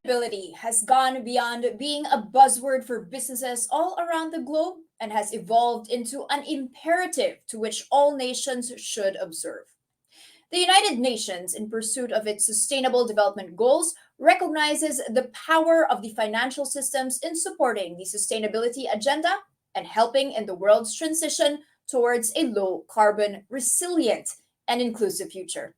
Sustainability has gone beyond being a buzzword for businesses all around the globe and has evolved into an imperative to which all nations should observe. The United Nations, in pursuit of its Sustainable Development Goals, recognizes the power of the financial systems in supporting the sustainability agenda and helping in the world's transition towards a low carbon, resilient, and inclusive future.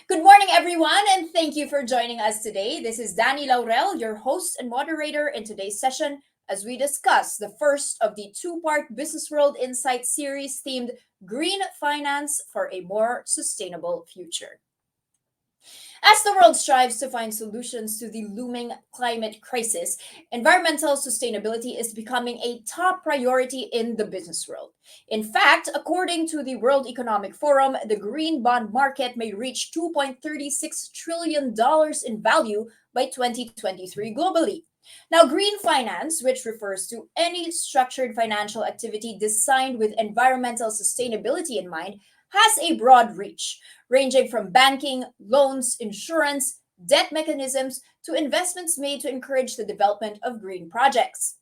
Good morning, everyone, and thank you for joining us today. This is Danny Laurel, your host and moderator in today's session as we discuss the first of the two-part Business World Insights series themed Green Finance for a More Sustainable Future. As the world strives to find solutions to the looming climate crisis, environmental sustainability is becoming a top priority in the business world. In fact, according to the World Economic Forum, the green bond market may reach $2.36 trillion in value by 2023 globally. Now, green finance, which refers to any structured financial activity designed with environmental sustainability in mind, has a broad reach, ranging from banking, loans, insurance, debt mechanisms, to investments made to encourage the development of green projects.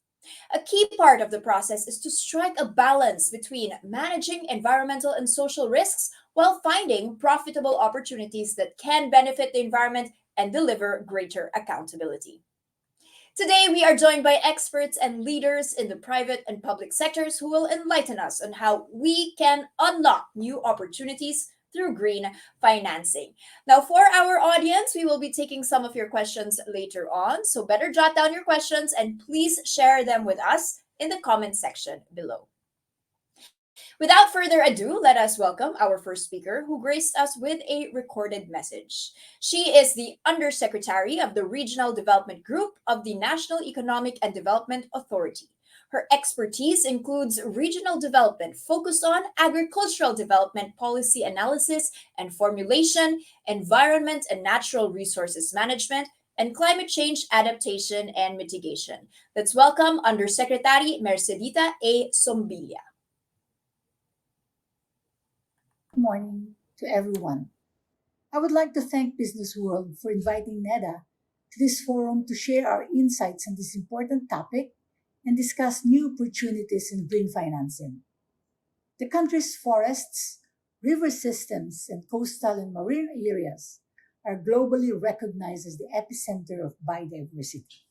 A key part of the process is to strike a balance between managing environmental and social risks while finding profitable opportunities that can benefit the environment and deliver greater accountability. Today, we are joined by experts and leaders in the private and public sectors who will enlighten us on how we can unlock new opportunities through green financing. Now, for our audience, we will be taking some of your questions later on, so better jot down your questions and please share them with us in the comment section below. Without further ado, let us welcome our first speaker who graced us with a recorded message. She is the Undersecretary of the Regional Development Group of the National Economic and Development Authority. Her expertise includes regional development focused on agricultural development policy analysis and formulation, environment and natural resources management, and climate change adaptation and mitigation. Let's welcome Undersecretary Mercedita A. Sombilla. Good morning to everyone. I would like to thank Business World for inviting NEDA to this forum to share our insights on this important topic and discuss new opportunities in green financing. The country's forests, river systems, and coastal and marine areas are globally recognized as the epicenter of biodiversity.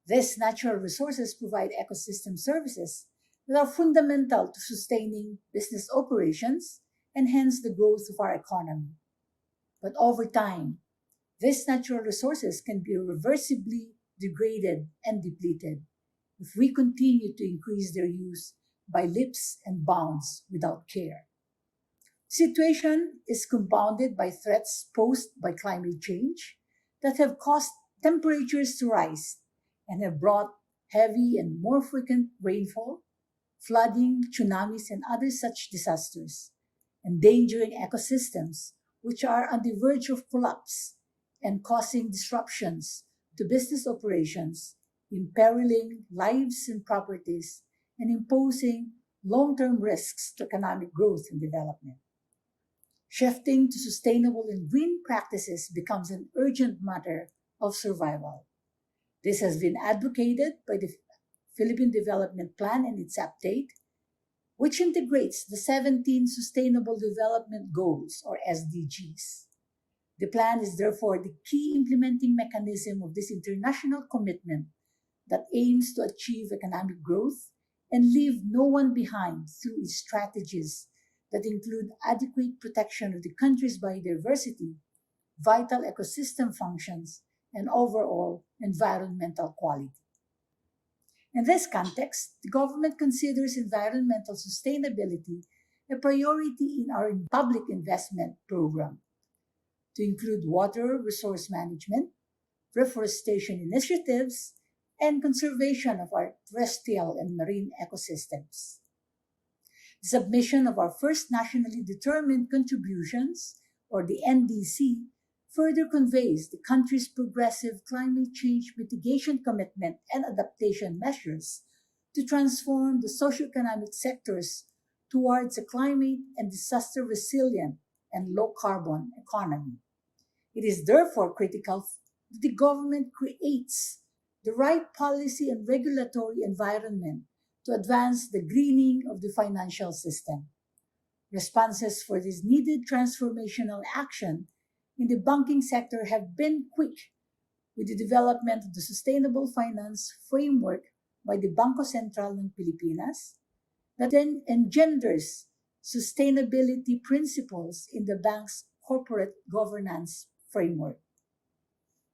These natural resources provide ecosystem services that are fundamental to sustaining business operations and hence the growth of our economy. But over time, these natural resources can be irreversibly degraded and depleted if we continue to increase their use by leaps and bounds without care. The situation is compounded by threats posed by climate change that have caused temperatures to rise and have brought heavy and more frequent rainfall, flooding, tsunamis, and other such disasters, endangering ecosystems which are on the verge of collapse and causing disruptions to business operations, imperiling lives and properties, and imposing long-term risks to economic growth and development. Shifting to sustainable and green practices becomes an urgent matter of survival. This has been advocated by the Philippine Development Plan and its update, which integrates the 17 Sustainable Development Goals, or SDGs. The plan is therefore the key implementing mechanism of this international commitment that aims to achieve economic growth and leave no one behind through its strategies that include adequate protection of the country's biodiversity, vital ecosystem functions, and overall environmental quality. In this context, the government considers environmental sustainability a priority in our public investment program to include water resource management, reforestation initiatives, and conservation of our terrestrial and marine ecosystems. The submission of our first nationally determined contributions, or the NDC, further conveys the country's progressive climate change mitigation commitment and adaptation measures to transform the socioeconomic sectors towards a climate and disaster resilient and low carbon economy. It is therefore critical that the government creates the right policy and regulatory environment to advance the greening of the financial system. Responses for this needed transformational action in the banking sector have been quick with the development of the Sustainable Finance Framework by the Bangko Sentral ng Pilipinas that then engenders sustainability principles in the bank's corporate governance framework.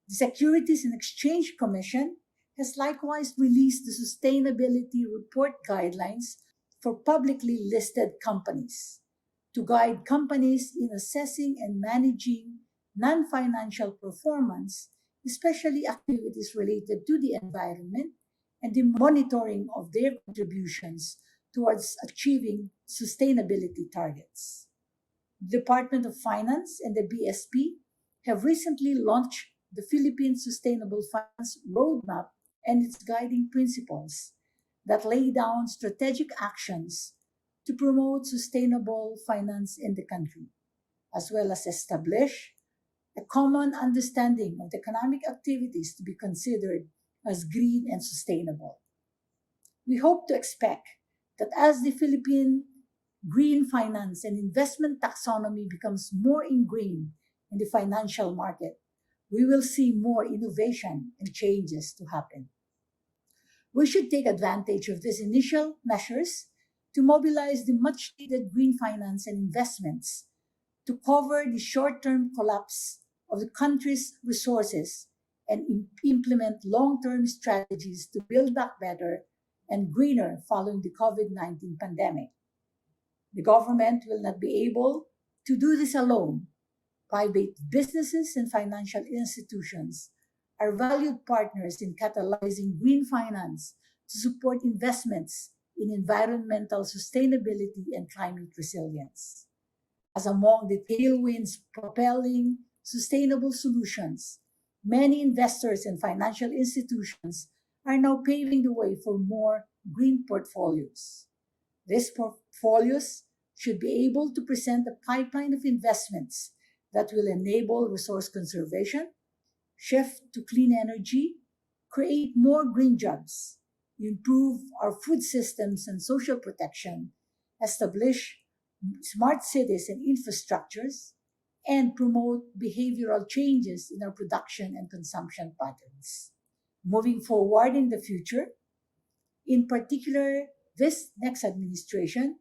The Securities and Exchange Commission has likewise released the Sustainability Report Guidelines for publicly listed companies to guide companies in assessing and managing non financial performance, especially activities related to the environment and the monitoring of their contributions towards achieving sustainability targets. The Department of Finance and the BSP have recently launched the Philippine Sustainable Finance Roadmap and its guiding principles that lay down strategic actions to promote sustainable finance in the country, as well as establish a common understanding of the economic activities to be considered as green and sustainable. We hope to expect that as the Philippine green finance and investment taxonomy becomes more ingrained in the financial market, we will see more innovation and changes to happen. We should take advantage of these initial measures to mobilize the much needed green finance and investments to cover the short term collapse of the country's resources and implement long term strategies to build back better and greener following the COVID-19 pandemic. The government will not be able to do this alone. Private businesses and financial institutions are valued partners in catalyzing green finance to support investments in environmental sustainability and climate resilience. As among the tailwinds propelling sustainable solutions, many investors and financial institutions are now paving the way for more green portfolios. These portfolios should be able to present a pipeline of investments that will enable resource conservation, shift to clean energy, create more green jobs, improve our food systems and social protection, establish smart cities and infrastructures, and promote behavioral changes in our production and consumption patterns. Moving forward in the future, in particular, this next administration,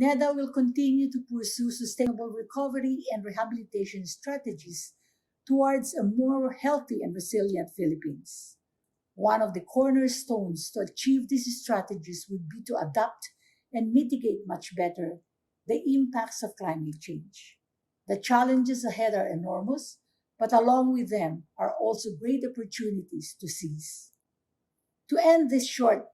NEDA will continue to pursue sustainable recovery and rehabilitation strategies towards a more healthy and resilient Philippines. One of the cornerstones to achieve these strategies would be to adapt and mitigate much better the impacts of climate change. The challenges ahead are enormous, but along with them are also great opportunities to seize. To end this short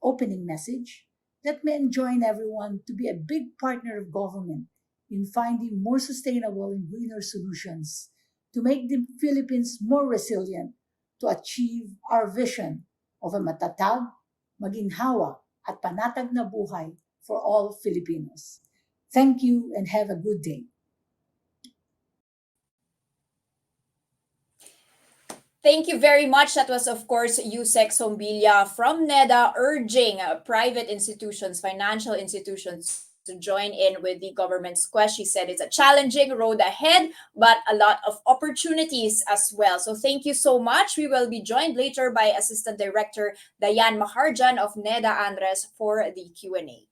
opening message, let me enjoin everyone to be a big partner of government in finding more sustainable and greener solutions to make the Philippines more resilient to achieve our vision of a matatag, maginhawa, at panatag na buhay for all Filipinos. Thank you and have a good day. Thank you very much. That was, of course, Yusek Sombilia from NEDA urging private institutions, financial institutions to join in with the government's quest. She said it's a challenging road ahead, but a lot of opportunities as well. So thank you so much. We will be joined later by Assistant Director Dayan Maharjan of NEDA Andres for the Q&A.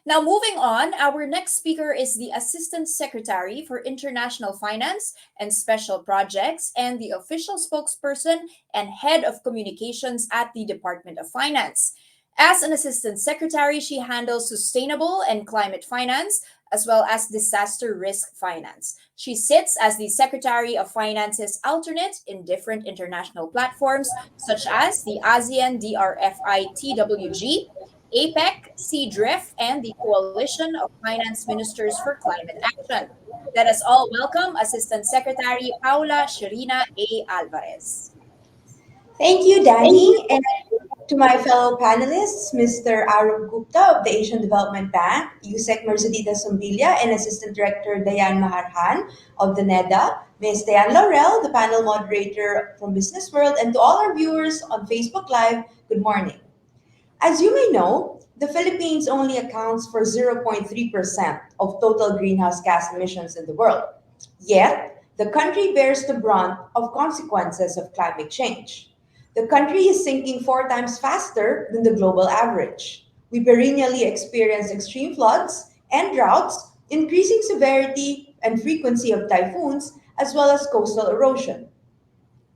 Now, moving on, our next speaker is the Assistant Secretary for International Finance and Special Projects and the official spokesperson and head of communications at the Department of Finance. As an Assistant Secretary, she handles sustainable and climate finance as well as disaster risk finance. She sits as the Secretary of Finance's alternate in different international platforms such as the ASEAN DRFI TWG, APEC, CDRIF, and the Coalition of Finance Ministers for Climate Action. Let us all welcome Assistant Secretary Paula Sherina A. Alvarez. Thank you, Danny, and To my fellow panelists, Mr. Arup Gupta of the Asian Development Bank, Yusek Mercedita Sumbilla, and Assistant Director Dayan Maharhan of the NEDA, Ms. Dayan Laurel, the panel moderator from Business World, and to all our viewers on Facebook Live, good morning. As you may know, the Philippines only accounts for 0.3% of total greenhouse gas emissions in the world. Yet, the country bears the brunt of consequences of climate change. The country is sinking four times faster than the global average. We perennially experience extreme floods and droughts, increasing severity and frequency of typhoons, as well as coastal erosion.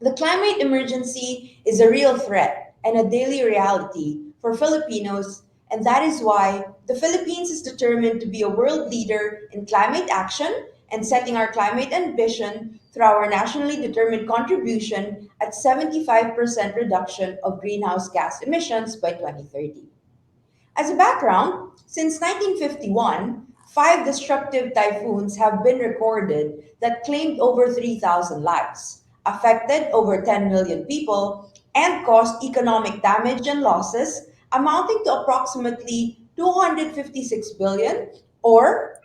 The climate emergency is a real threat and a daily reality for Filipinos, and that is why the Philippines is determined to be a world leader in climate action and setting our climate ambition through our nationally determined contribution at 75% reduction of greenhouse gas emissions by 2030. As a background, since 1951, five destructive typhoons have been recorded that claimed over 3,000 lives, affected over 10 million people, and caused economic damage and losses amounting to approximately 256 billion or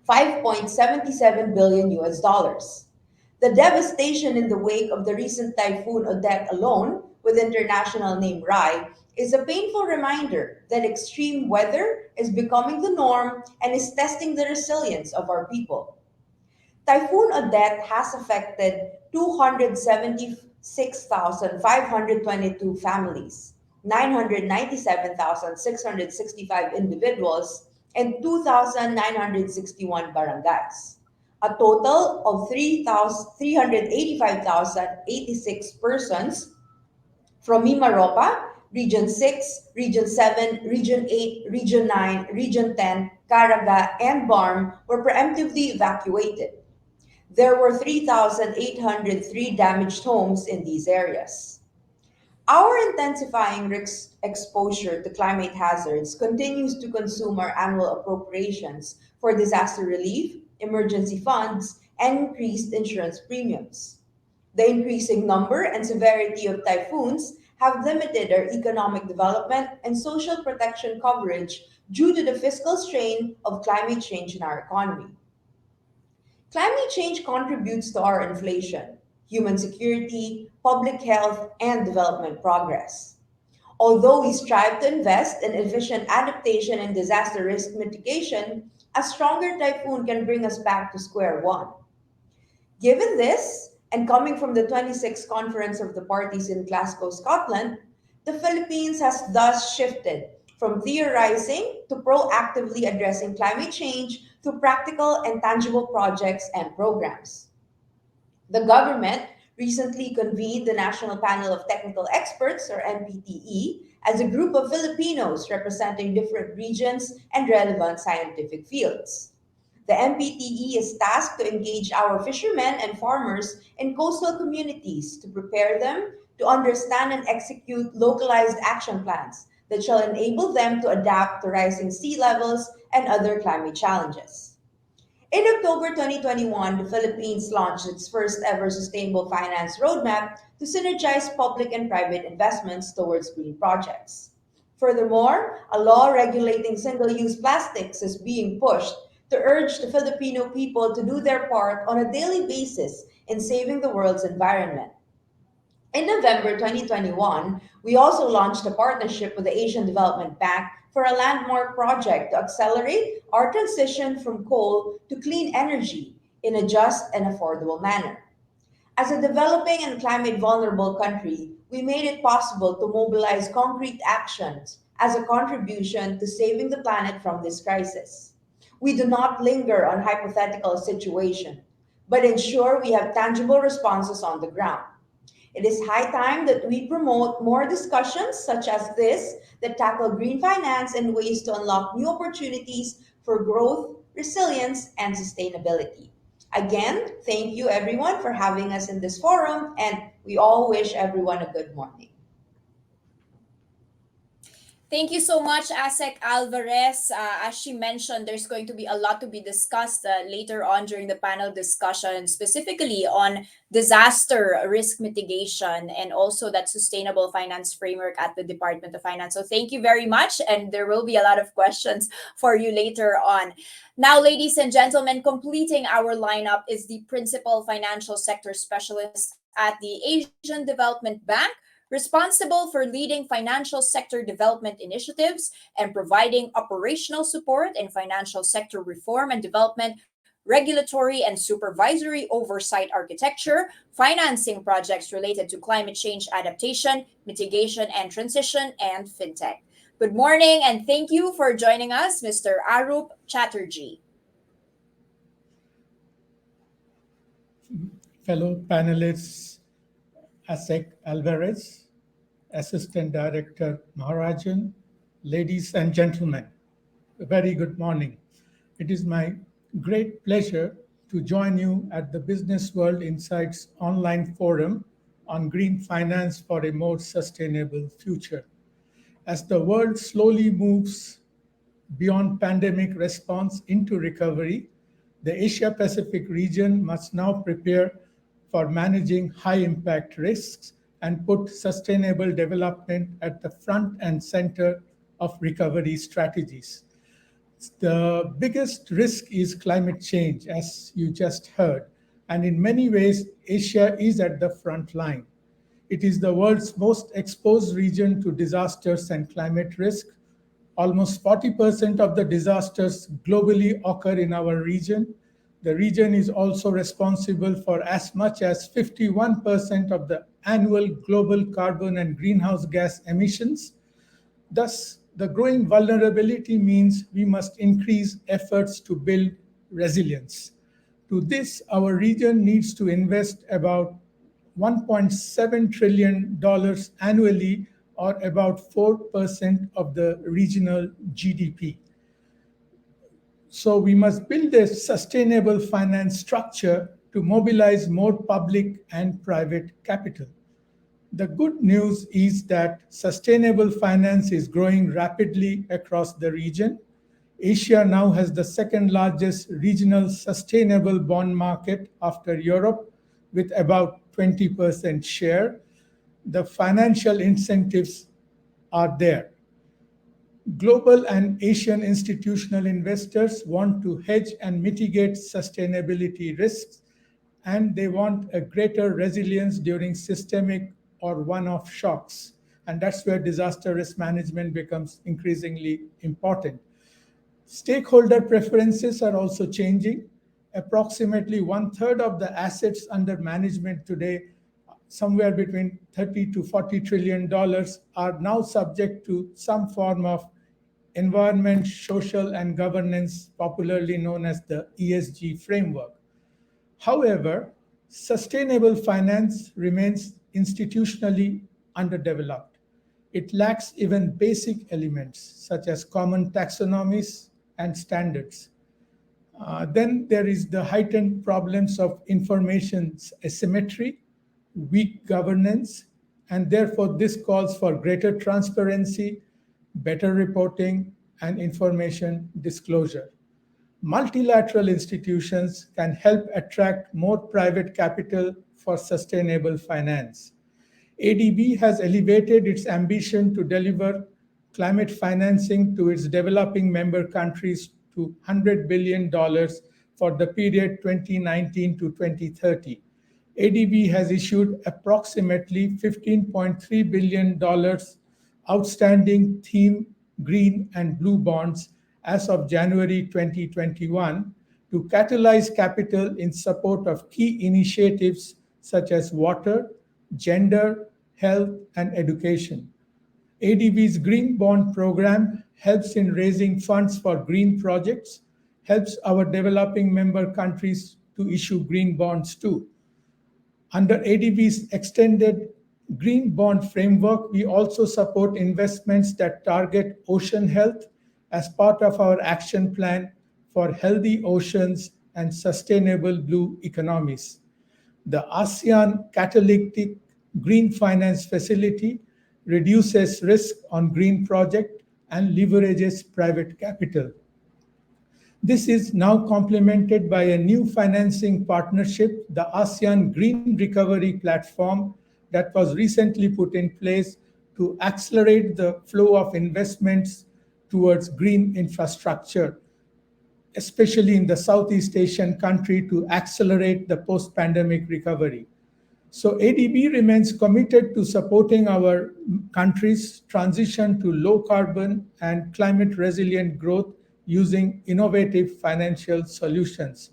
5.77 billion US dollars. The devastation in the wake of the recent Typhoon Odette alone, with international name Rai, is a painful reminder that extreme weather is becoming the norm and is testing the resilience of our people. Typhoon Odette has affected 276,522 families, 997,665 individuals, and 2,961 barangays. A total of 385,086 persons from Mimaropa, Region 6, Region 7, Region 8, Region 9, Region 10, Caraga, and BARM were preemptively evacuated. There were 3,803 damaged homes in these areas. Our intensifying risk exposure to climate hazards continues to consume our annual appropriations for disaster relief, emergency funds, and increased insurance premiums. The increasing number and severity of typhoons have limited our economic development and social protection coverage due to the fiscal strain of climate change in our economy. Climate change contributes to our inflation, human security, public health, and development progress. Although we strive to invest in efficient adaptation and disaster risk mitigation, a stronger typhoon can bring us back to square one. Given this, and coming from the 26th Conference of the Parties in Glasgow, Scotland, the Philippines has thus shifted from theorizing to proactively addressing climate change through practical and tangible projects and programs. The government recently convened the National Panel of Technical Experts, or NPTE, as a group of Filipinos representing different regions and relevant scientific fields. The MPTE is tasked to engage our fishermen and farmers in coastal communities to prepare them to understand and execute localized action plans that shall enable them to adapt to rising sea levels and other climate challenges. In October 2021, the Philippines launched its first ever sustainable finance roadmap to synergize public and private investments towards green projects. Furthermore, a law regulating single use plastics is being pushed to urge the Filipino people to do their part on a daily basis in saving the world's environment. In November 2021, we also launched a partnership with the Asian Development Bank for a landmark project to accelerate our transition from coal to clean energy in a just and affordable manner. As a developing and climate vulnerable country, we made it possible to mobilize concrete actions as a contribution to saving the planet from this crisis. We do not linger on hypothetical situations, but ensure we have tangible responses on the ground. It is high time that we promote more discussions such as this that tackle green finance and ways to unlock new opportunities for growth, resilience, and sustainability. Again, thank you everyone for having us in this forum, and we all wish everyone a good morning. Thank you so much, Asek Alvarez. As she mentioned, there's going to be a lot to be discussed later on during the panel discussion, specifically on disaster risk mitigation and also that sustainable finance framework at the Department of Finance. So, thank you very much. And there will be a lot of questions for you later on. Now, ladies and gentlemen, completing our lineup is the Principal Financial Sector Specialist at the Asian Development Bank, responsible for leading financial sector development initiatives and providing operational support in financial sector reform and development, regulatory and supervisory oversight architecture, financing projects related to climate change adaptation, mitigation and transition, and fintech. Good morning and thank you for joining us, Mr. Arup Chatterjee. Fellow panelists, Asek Alvarez, Assistant Director Maharajan, ladies and gentlemen, a very good morning. It is my great pleasure to join you at the Business World Insights online forum on green finance for a more sustainable future. As the world slowly moves beyond pandemic response into recovery, the Asia Pacific region must now prepare for managing high impact risks and put sustainable development at the front and center of recovery strategies. The biggest risk is climate change, as you just heard, and in many ways, Asia is at the front line. It is the world's most exposed region to disasters and climate risk. Almost 40% of the disasters globally occur in our region. The region is also responsible for as much as 51% of the annual global carbon and greenhouse gas emissions. Thus, the growing vulnerability means we must increase efforts to build resilience. To this, our region needs to invest about $1.7 trillion annually, or about 4% of the regional GDP. So we must build a sustainable finance structure to mobilize more public and private capital. The good news is that sustainable finance is growing rapidly across the region. Asia now has the second largest regional sustainable bond market after Europe, with about 20% share. The financial incentives are there. Global and Asian institutional investors want to hedge and mitigate sustainability risks, and they want a greater resilience during systemic or one-off shocks. And that's where disaster risk management becomes increasingly important. Stakeholder preferences are also changing. Approximately one-third of the assets under management today, somewhere between 30 to 40 trillion dollars, are now subject to some form of environment, social, and governance, popularly known as the ESG framework. However, sustainable finance remains institutionally underdeveloped. It lacks even basic elements such as common taxonomies and standards. Then there is the heightened problems of information asymmetry, weak governance, and therefore this calls for greater transparency, better reporting, and information disclosure. Multilateral institutions can help attract more private capital for sustainable finance. ADB has elevated its ambition to deliver climate financing to its developing member countries to $100 billion for the period 2019 to 2030. ADB has issued approximately $15.3 billion outstanding theme green and blue bonds as of January 2021 to catalyze capital in support of key initiatives such as water, gender, health, and education. ADB's Green Bond Program helps in raising funds for green projects, helps our developing member countries to issue green bonds too. Under ADB's extended Green Bond Framework, we also support investments that target ocean health as part of our action plan for healthy oceans and sustainable blue economies. The ASEAN Catalytic Green Finance Facility reduces risk on green projects and leverages private capital. This is now complemented by a new financing partnership, the ASEAN Green Recovery Platform, that was recently put in place to accelerate the flow of investments towards green infrastructure, especially in the Southeast Asian country, to accelerate the post pandemic recovery. So ADB remains committed to supporting our country's transition to low carbon and climate resilient growth using innovative financial solutions.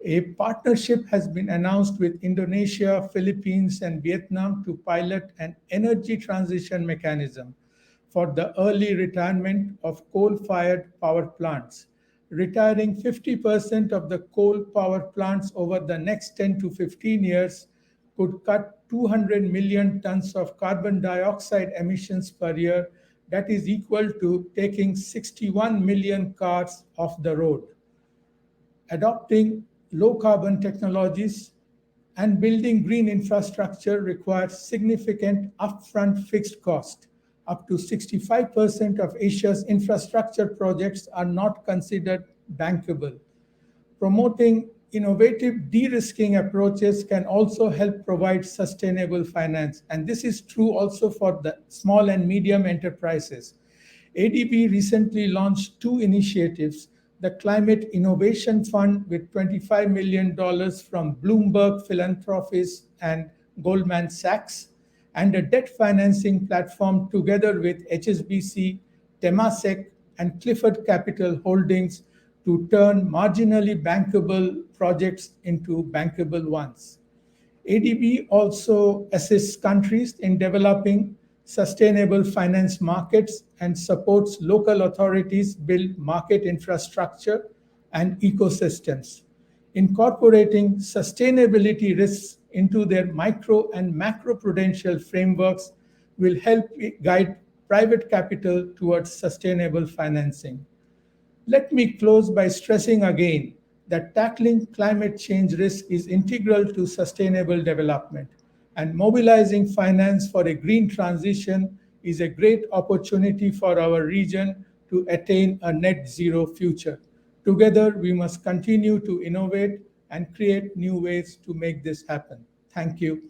A partnership has been announced with Indonesia, Philippines, and Vietnam to pilot an energy transition mechanism for the early retirement of coal fired power plants. Retiring 50% of the coal power plants over the next 10 to 15 years could cut 200 million tons of carbon dioxide emissions per year, that is equal to taking 61 million cars off the road. Adopting low carbon technologies and building green infrastructure requires significant upfront fixed cost. Up to 65% of Asia's infrastructure projects are not considered bankable. Promoting innovative de-risking approaches can also help provide sustainable finance. And this is true also for the small and medium enterprises. ADB recently launched two initiatives: the Climate Innovation Fund with $25 million from Bloomberg Philanthropies and Goldman Sachs, and a debt financing platform together with HSBC, Temasek, and Clifford Capital Holdings to turn marginally bankable projects into bankable ones. ADB also assists countries in developing sustainable finance markets and supports local authorities build market infrastructure and ecosystems. Incorporating sustainability risks into their micro and macro prudential frameworks will help guide private capital towards sustainable financing. Let me close by stressing again that tackling climate change risk is integral to sustainable development, and mobilizing finance for a green transition is a great opportunity for our region to attain a net zero future. Together, we must continue to innovate and create new ways to make this happen. Thank you.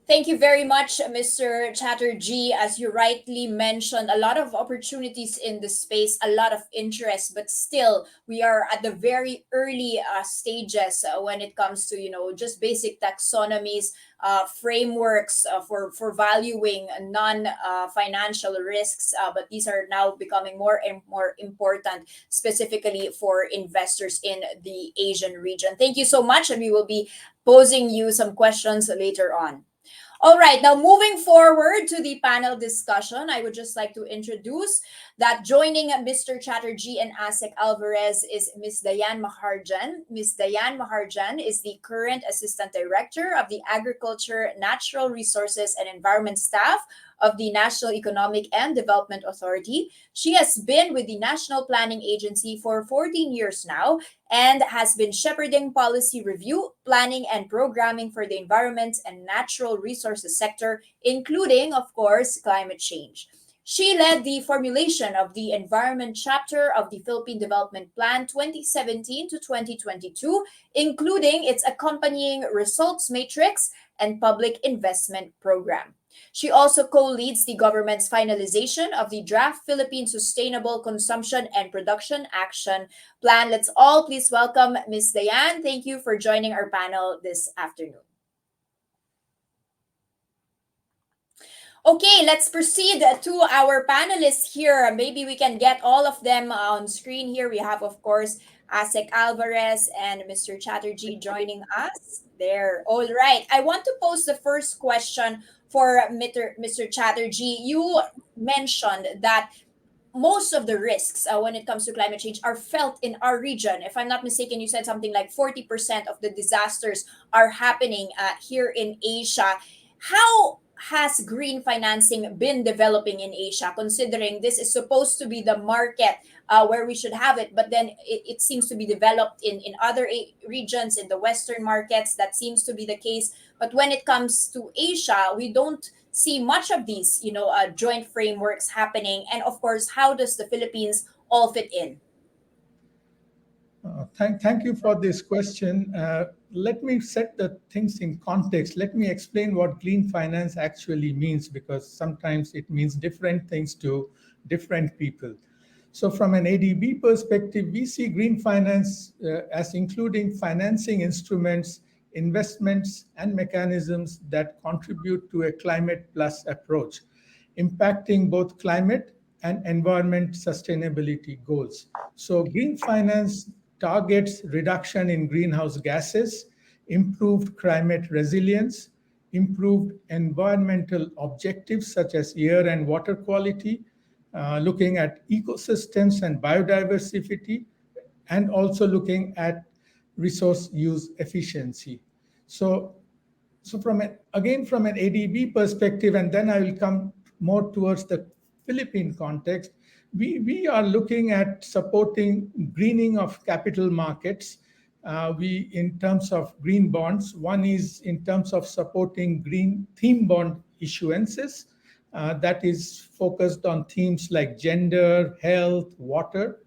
Thank you very much, Mr. Chatterjee. As you rightly mentioned, a lot of opportunities in this space, a lot of interest, but still, we are at the very early stages when it comes to, just basic taxonomies, frameworks for valuing non-financial risks. But these are now becoming more and more important, specifically for investors in the Asian region. Thank you so much, and we will be posing you some questions later on. All right, now moving forward to the panel discussion, I would just like to introduce that joining Mr. Chatterjee and Asek Alvarez is Ms. Dayan Maharjan. Ms. Dayan Maharjan is the current Assistant Director of the Agriculture, Natural Resources, and Environment staff of the National Economic and Development Authority. She has been with the National Planning Agency for 14 years now and has been shepherding policy review, planning, and programming for the environment and natural resources sector, including, of course, climate change. She led the formulation of the environment chapter of the Philippine Development Plan 2017 to 2022, including its accompanying results matrix and public investment program. She also co-leads the government's finalization of the draft Philippine Sustainable Consumption and Production Action Plan. Let's all please welcome Ms. Dayan. Thank you for joining our panel this afternoon. Okay, let's proceed to our panelists here. Maybe we can get all of them on screen here. We have, of course, Asek Alvarez and Mr. Chatterjee joining us there. All right. I want to pose the first question for Mr. Chatterjee. You mentioned that most of the risks when it comes to climate change are felt in our region. If I'm not mistaken, you said something like 40% of the disasters are happening here in Asia. How has green financing been developing in Asia, considering this is supposed to be the market where we should have it, but then it seems to be developed in other regions, in the Western markets? That seems to be the case. But when it comes to Asia, we don't see much of these, joint frameworks happening. And of course, how does the Philippines all fit in? Thank you for this question. Let me set the things in context. Let me explain what green finance actually means, because sometimes it means different things to different people. So, from an ADB perspective, we see green finance as including financing instruments, investments, and mechanisms that contribute to a climate plus approach, impacting both climate and environment sustainability goals. So, green finance targets reduction in greenhouse gases, improved climate resilience, improved environmental objectives such as air and water quality, looking at ecosystems and biodiversity, and also looking at resource use efficiency. So, from an ADB perspective, and then I will come more towards the Philippine context, we are looking at supporting greening of capital markets. We in terms of green bonds, one is in terms of supporting green theme bond issuances, that is focused on themes like gender, health, water.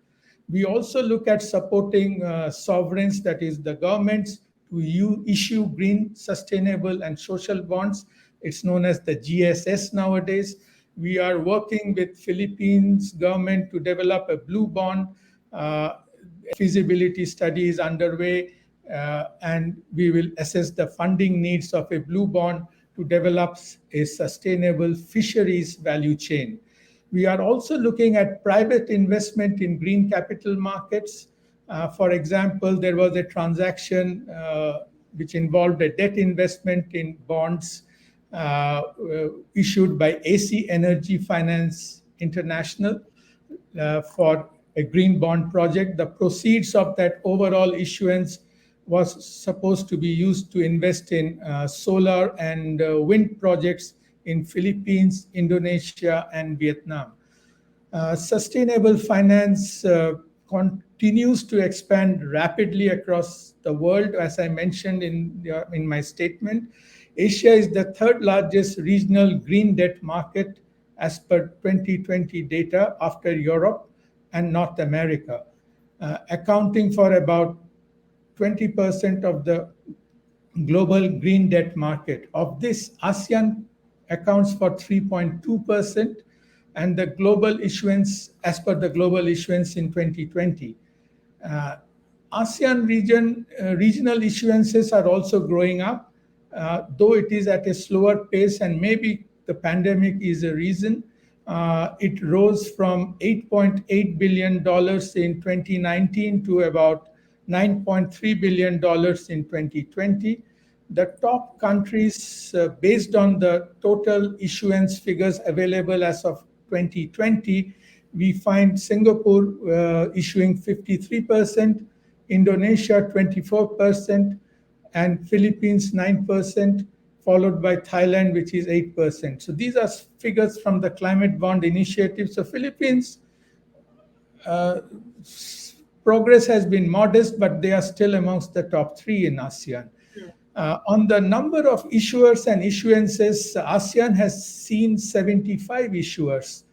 We also look at supporting sovereigns, that is the governments, to issue green, sustainable, and social bonds. It's known as the GSS nowadays. We are working with Philippines government to develop a blue bond. Feasibility study is underway, and we will assess the funding needs of a blue bond to develop a sustainable fisheries value chain. We are also looking at private investment in green capital markets. For example, there was a transaction which involved a debt investment in bonds issued by AC Energy Finance International for a green bond project. The proceeds of that overall issuance was supposed to be used to invest in solar and wind projects in Philippines, Indonesia, and Vietnam. Sustainable finance continues to expand rapidly across the world. As I mentioned in my statement, Asia is the third largest regional green debt market as per 2020 data after Europe and North America, accounting for about 20% of the global green debt market. Of this, ASEAN accounts for 3.2%, and the global issuance, as per the global issuance in 2020. ASEAN regional issuances are also growing up, though it is at a slower pace, and maybe the pandemic is a reason. It rose from $8.8 billion in 2019 to about $9.3 billion in 2020. The top countries, based on the total issuance figures available as of 2020, we find Singapore issuing 53%, Indonesia 24%, and Philippines 9%, followed by Thailand, which is 8%. So these are figures from the Climate Bond Initiative. So Philippines progress has been modest, but they are still amongst the top three in ASEAN. On the number of issuers and issuances, ASEAN has seen 75 issuers,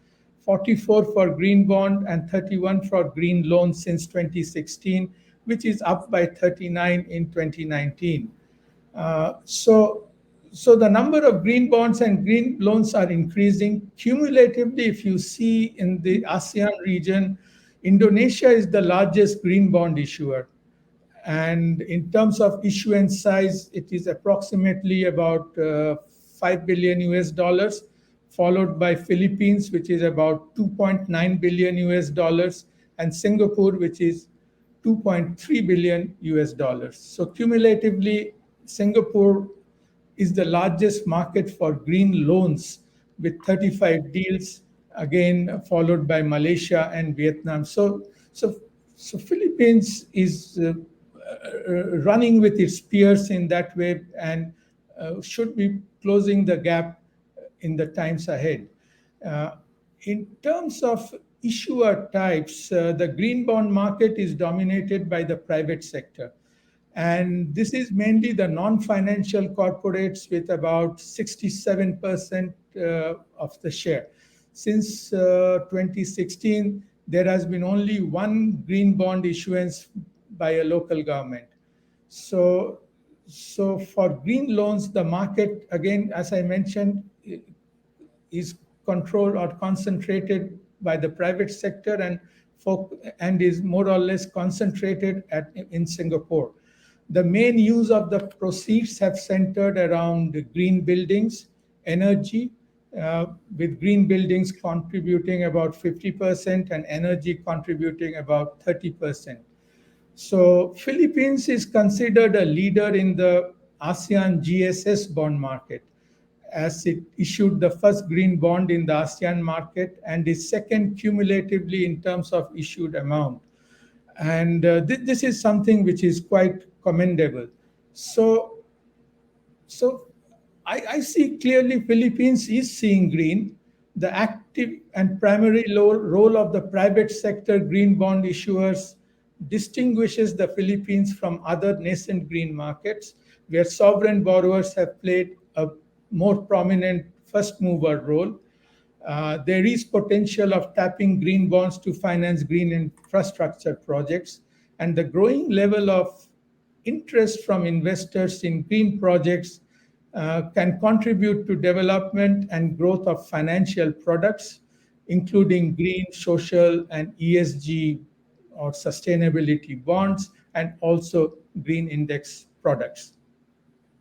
44 for green bond and 31 for green loans since 2016, which is up by 39 in 2019. So the number of green bonds and green loans are increasing. Cumulatively, if you see in the ASEAN region, Indonesia is the largest green bond issuer. And in terms of issuance size, it is approximately about 5 billion US dollars, followed by Philippines, which is about 2.9 billion US dollars, and Singapore, which is 2.3 billion US dollars. So cumulatively, Singapore is the largest market for green loans with 35 deals, again followed by Malaysia and Vietnam. So Philippines is running with its peers in that way, and should be closing the gap in the times ahead. Uh, in terms of issuer types, the green bond market is dominated by the private sector. And this is mainly the non financial corporates with about 67% of the share. Since 2016, there has been only one green bond issuance by a local government. So, so for green loans, the market, again, as I mentioned, is controlled or concentrated by the private sector and is more or less concentrated in Singapore. The main use of the proceeds have centered around green buildings, energy, with green buildings contributing about 50% and energy contributing about 30%. So Philippines is considered a leader in the ASEAN GSS bond market, as it issued the first green bond in the ASEAN market and is second cumulatively in terms of issued amount. And this is something which is quite commendable. So, so I see clearly Philippines is seeing green. The active and primary role of the private sector green bond issuers distinguishes the Philippines from other nascent green markets, where sovereign borrowers have played a more prominent first mover role. There is potential of tapping green bonds to finance green infrastructure projects, and the growing level of interest from investors in green projects can contribute to development and growth of financial products, including green, social, and ESG or sustainability bonds, and also green index products.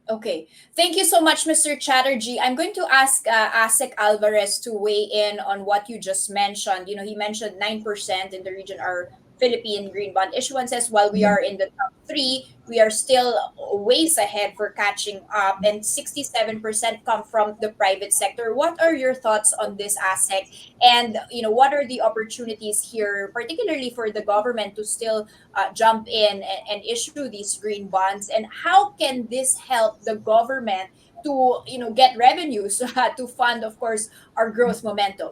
Okay. Thank you so much, Mr. Chatterjee. I'm going to ask Asik Alvarez to weigh in on what you just mentioned. He mentioned 9% in the region are Philippine green bond issuances, while we are in the top three. We are still ways ahead for catching up, and 67% come from the private sector. What are your thoughts on this, Asik? And, what are the opportunities here, particularly for the government to still jump in and issue these green bonds, and how can this help the government to get revenues to fund, of course, our growth momentum?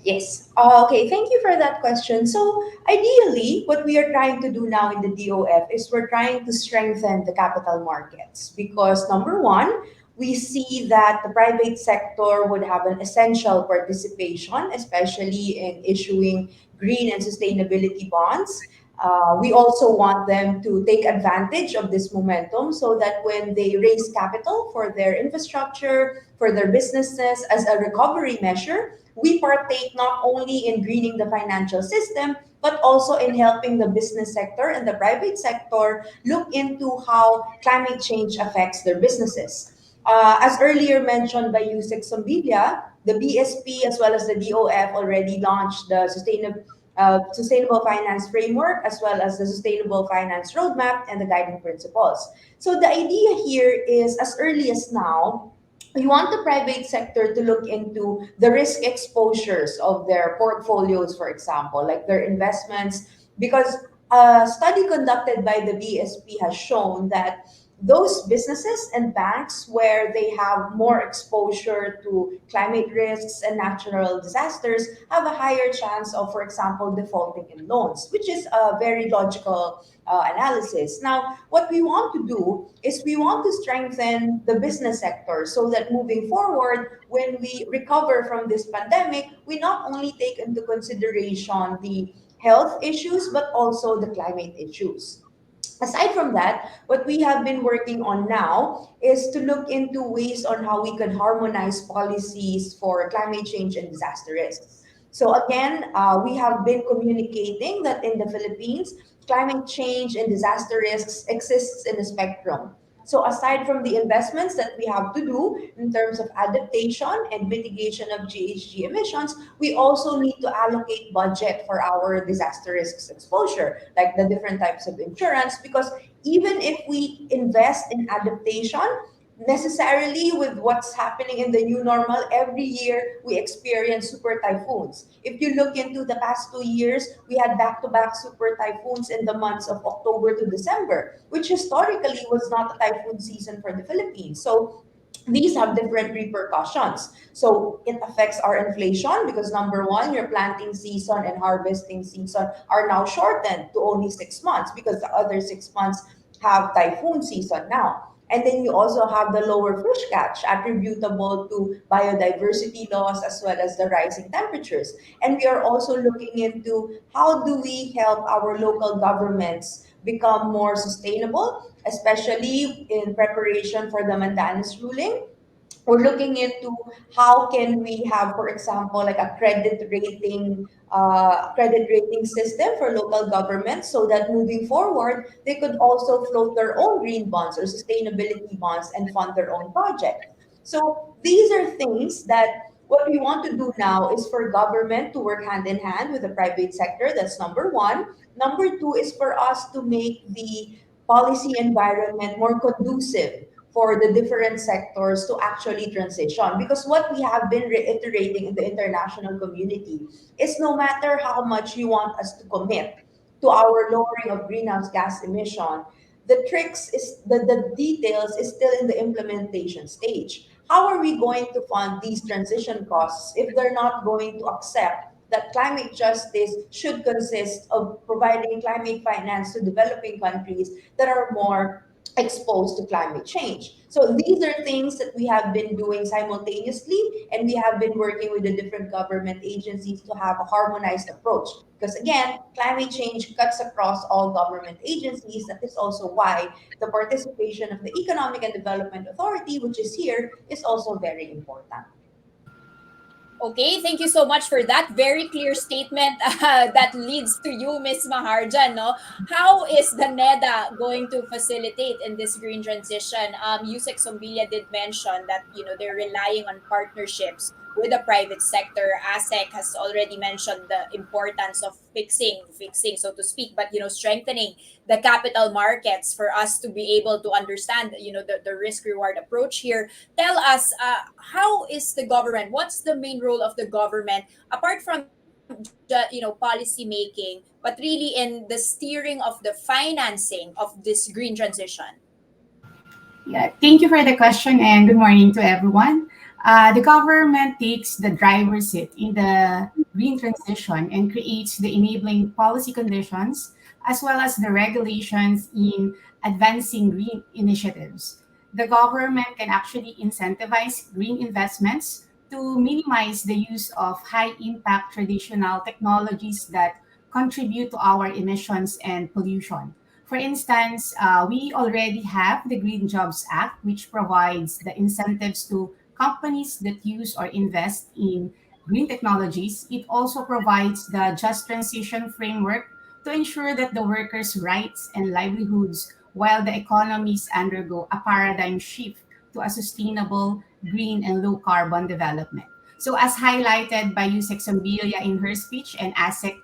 Yes. Okay. Thank you for that question. So, ideally, what we are trying to do now in the DOF is we're trying to strengthen the capital markets because, number one, we see that the private sector would have an essential participation, especially in issuing green and sustainability bonds. We also want them to take advantage of this momentum so that when they raise capital for their infrastructure, for their businesses as a recovery measure, we partake not only in greening the financial system, but also in helping the business sector and the private sector look into how climate change affects their businesses. As earlier mentioned by Yusek Sombilia, the BSP as well as the DOF already launched the Sustainable Finance Framework as well as the Sustainable Finance Roadmap and the guiding principles. So the idea here is as early as now, we want the private sector to look into the risk exposures of their portfolios, for example, like their investments, because a study conducted by the BSP has shown that those businesses and banks where they have more exposure to climate risks and natural disasters have a higher chance of, for example, defaulting in loans, which is a very logical analysis. Now, what we want to do is we want to strengthen the business sector so that moving forward, when we recover from this pandemic, we not only take into consideration the health issues, but also the climate issues. Aside from that, what we have been working on now is to look into ways on how we could harmonize policies for climate change and disaster risks. So again, we have been communicating that in the Philippines, climate change and disaster risks exists in a spectrum. So aside from the investments that we have to do in terms of adaptation and mitigation of GHG emissions, we also need to allocate budget for our disaster risks exposure, like the different types of insurance, because even if we invest in adaptation, necessarily with what's happening in the new normal, every year we experience super typhoons. If you look into the past 2 years, we had back-to-back super typhoons in the months of October to December, which historically was not a typhoon season for the Philippines. So these have different repercussions. So it affects our inflation because number one, your planting season and harvesting season are now shortened to only 6 months because the other 6 months have typhoon season now. And then you also have the lower fish catch attributable to biodiversity loss as well as the rising temperatures. And we are also looking into how do we help our local governments become more sustainable, especially in preparation for the Mandamus ruling. We're looking into how can we have, for example, like a credit rating system for local governments so that moving forward they could also float their own green bonds or sustainability bonds and fund their own projects. So these are things that what we want to do now is for government to work hand in hand with the private sector. That's number one. Number two is for us to make the policy environment more conducive for the different sectors to actually transition. Because what we have been reiterating in the international community is no matter how much you want us to commit to our lowering of greenhouse gas emission, the tricks is the details is still in the implementation stage. How are we going to fund these transition costs if they're not going to accept that climate justice should consist of providing climate finance to developing countries that are more exposed to climate change. So these are things that we have been doing simultaneously, and we have been working with the different government agencies to have a harmonized approach. Because again, climate change cuts across all government agencies. That is also why the participation of the Economic and Development Authority, which is here, is also very important. Okay, thank you so much for that very clear statement that leads to you, Miss Maharjan. No, how is the NEDA going to facilitate in this green transition? Yusek Sombilia did mention that they're relying on partnerships with the private sector. ASEC has already mentioned the importance of fixing, so to speak, but strengthening the capital markets for us to be able to understand the risk reward approach here. Tell us, how is the government, what's the main role of the government apart from policy making, but really in the steering of the financing of this green transition? Yeah, thank you for the question and good morning to everyone. The government takes the driver's seat in the green transition and creates the enabling policy conditions as well as the regulations in advancing green initiatives. The government can actually incentivize green investments to minimize the use of high impact traditional technologies that contribute to our emissions and pollution. For instance, we already have the Green Jobs Act, which provides the incentives to companies that use or invest in green technologies. It also provides the just transition framework to ensure that the workers' rights and livelihoods while the economies undergo a paradigm shift to a sustainable, green, and low carbon development. So, as highlighted by Yusek Sambilia in her speech and ASEC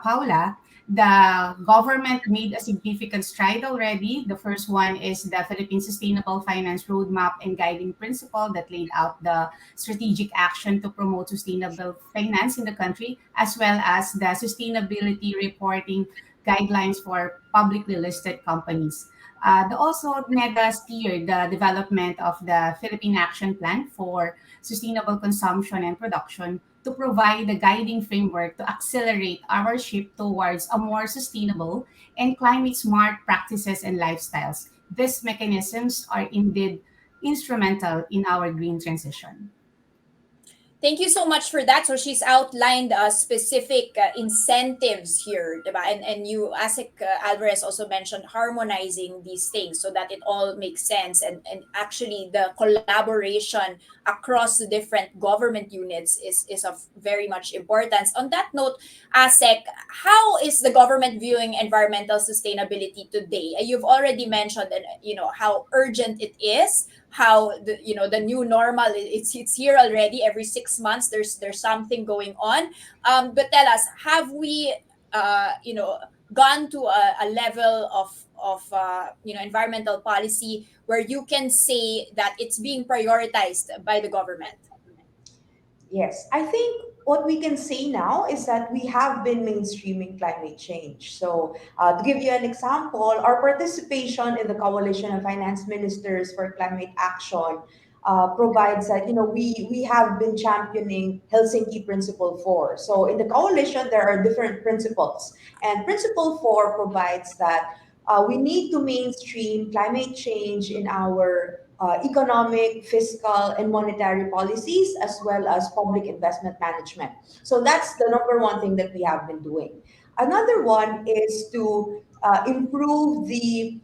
Paula, the government made a significant stride already. The first one is the Philippine Sustainable Finance Roadmap and Guiding Principle that laid out the strategic action to promote sustainable finance in the country, as well as the sustainability reporting guidelines for publicly listed companies. Also, NEDA steered the development of the Philippine Action Plan for Sustainable Consumption and Production to provide a guiding framework to accelerate our shift towards a more sustainable and climate smart practices and lifestyles. These mechanisms are indeed instrumental in our green transition. Thank you so much for that. So she's outlined specific incentives here, diba? And you, Asik Alvarez, also mentioned harmonizing these things so that it all makes sense, and actually the collaboration across the different government units is of very much importance. On that note, Asik, how is the government viewing environmental sustainability today? You've already mentioned that how urgent it is, how the new normal, it's here already. Every 6 months there's something going on. But tell us, have we gone to a level of environmental policy where you can say that it's being prioritized by the government? Yes, I think what we can say now is that we have been mainstreaming climate change. So, to give you an example, our participation in the Coalition of Finance Ministers for Climate Action provides that, we have been championing Helsinki Principle 4. So in the coalition, there are different principles. And Principle 4 provides that we need to mainstream climate change in our economic, fiscal, and monetary policies, as well as public investment management. So that's the number one thing that we have been doing. Another one is to improve the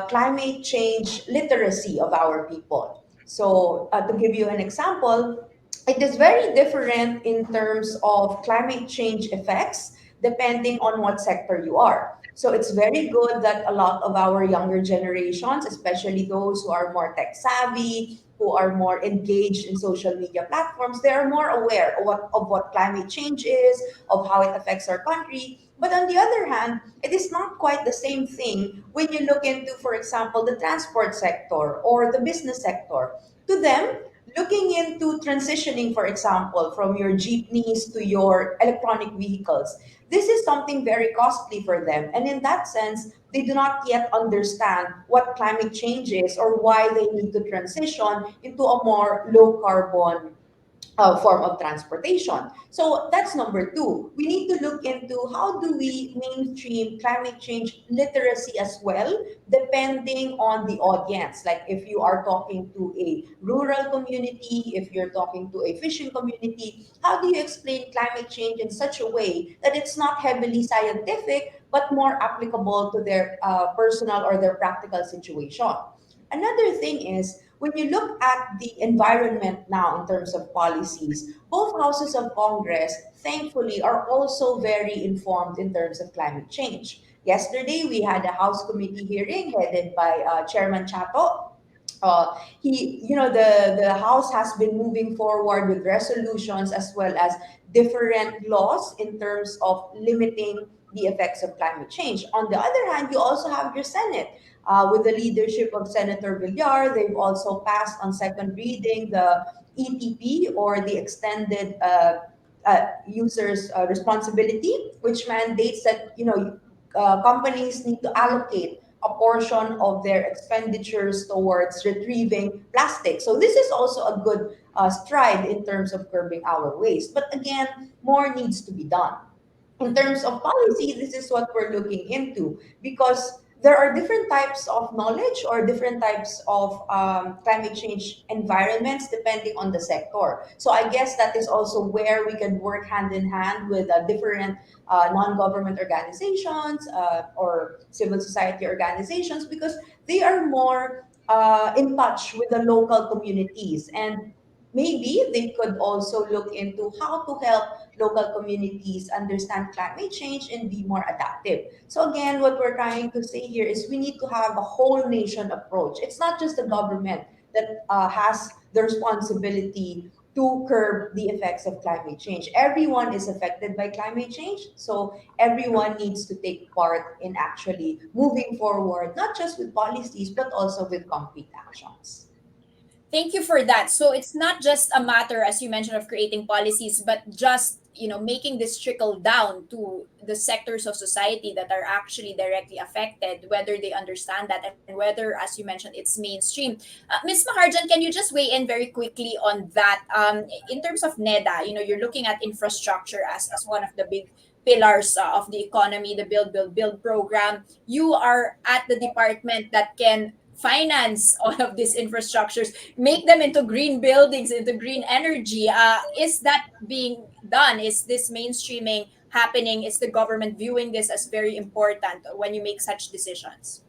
climate change literacy of our people. So, to give you an example, it is very different in terms of climate change effects depending on what sector you are. So, it's very good that a lot of our younger generations, especially those who are more tech savvy, who are more engaged in social media platforms, they are more aware of what climate change is, of how it affects our country. But on the other hand, it is not quite the same thing when you look into, for example, the transport sector or the business sector. To them, looking into transitioning, for example, from your jeepneys to your electronic vehicles, this is something very costly for them. And in that sense, they do not yet understand what climate change is or why they need to transition into a more low carbon form of transportation. So that's number two. We need to look into how do we mainstream climate change literacy as well, depending on the audience. Like if you are talking to a rural community, if you're talking to a fishing community, how do you explain climate change in such a way that it's not heavily scientific, but more applicable to their personal or their practical situation? Another thing is when you look at the environment now in terms of policies, both houses of Congress, thankfully, are also very informed in terms of climate change. Yesterday, we had a House committee hearing headed by Chairman Chato. The House has been moving forward with resolutions as well as different laws in terms of limiting the effects of climate change. On the other hand, you also have your Senate with the leadership of Senator Villar. They've also passed on second reading the ETP, or the extended users responsibility, which mandates that companies need to allocate a portion of their expenditures towards retrieving plastic. So this is also a good stride in terms of curbing our waste. But again, more needs to be done. In terms of policy, this is what we're looking into, because there are different types of knowledge or different types of climate change environments depending on the sector. So I guess that is also where we can work hand in hand with different non-government organizations or civil society organizations, because they are more in touch with the local communities, and maybe they could also look into how to help local communities understand climate change and be more adaptive. So again, what we're trying to say here is we need to have a whole nation approach. It's not just the government that has the responsibility to curb the effects of climate change. Everyone is affected by climate change, so everyone needs to take part in actually moving forward, not just with policies, but also with concrete actions. Thank you for that. So it's not just a matter, as you mentioned, of creating policies, but just making this trickle down to the sectors of society that are actually directly affected, whether they understand that and whether, as you mentioned, it's mainstream. Ms. Maharjan, can you just weigh in very quickly on that? In terms of NEDA, you're looking at infrastructure as one of the big pillars of the economy, the build program. You are at the department that can finance all of these infrastructures, make them into green buildings, into green energy. Is that being done? Is this mainstreaming happening? Is the government viewing this as very important when you make such decisions?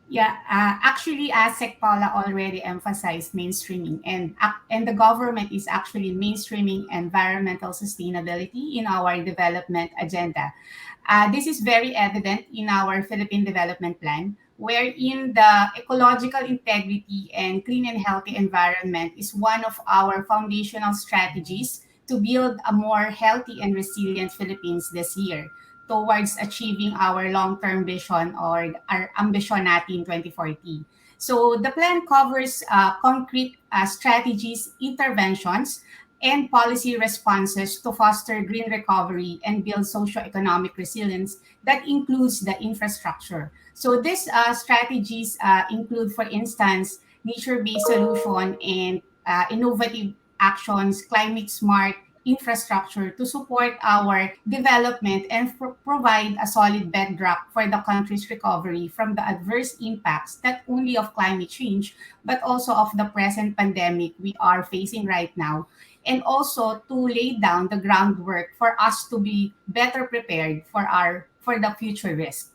Yeah, actually, ASEC Paula already emphasized mainstreaming, and the government is actually mainstreaming environmental sustainability in our development agenda. This is very evident in our Philippine Development Plan, wherein the ecological integrity and clean and healthy environment is one of our foundational strategies to build a more healthy and resilient Philippines this year towards achieving our long-term vision or our ambition natin 2040. So the plan covers concrete strategies, interventions, and policy responses to foster green recovery and build socioeconomic resilience that includes the infrastructure. So these strategies include, for instance, nature-based solution, and innovative actions, climate smart infrastructure to support our development and provide a solid bedrock for the country's recovery from the adverse impacts not only of climate change but also of the present pandemic we are facing right now, and also to lay down the groundwork for us to be better prepared for the future risk.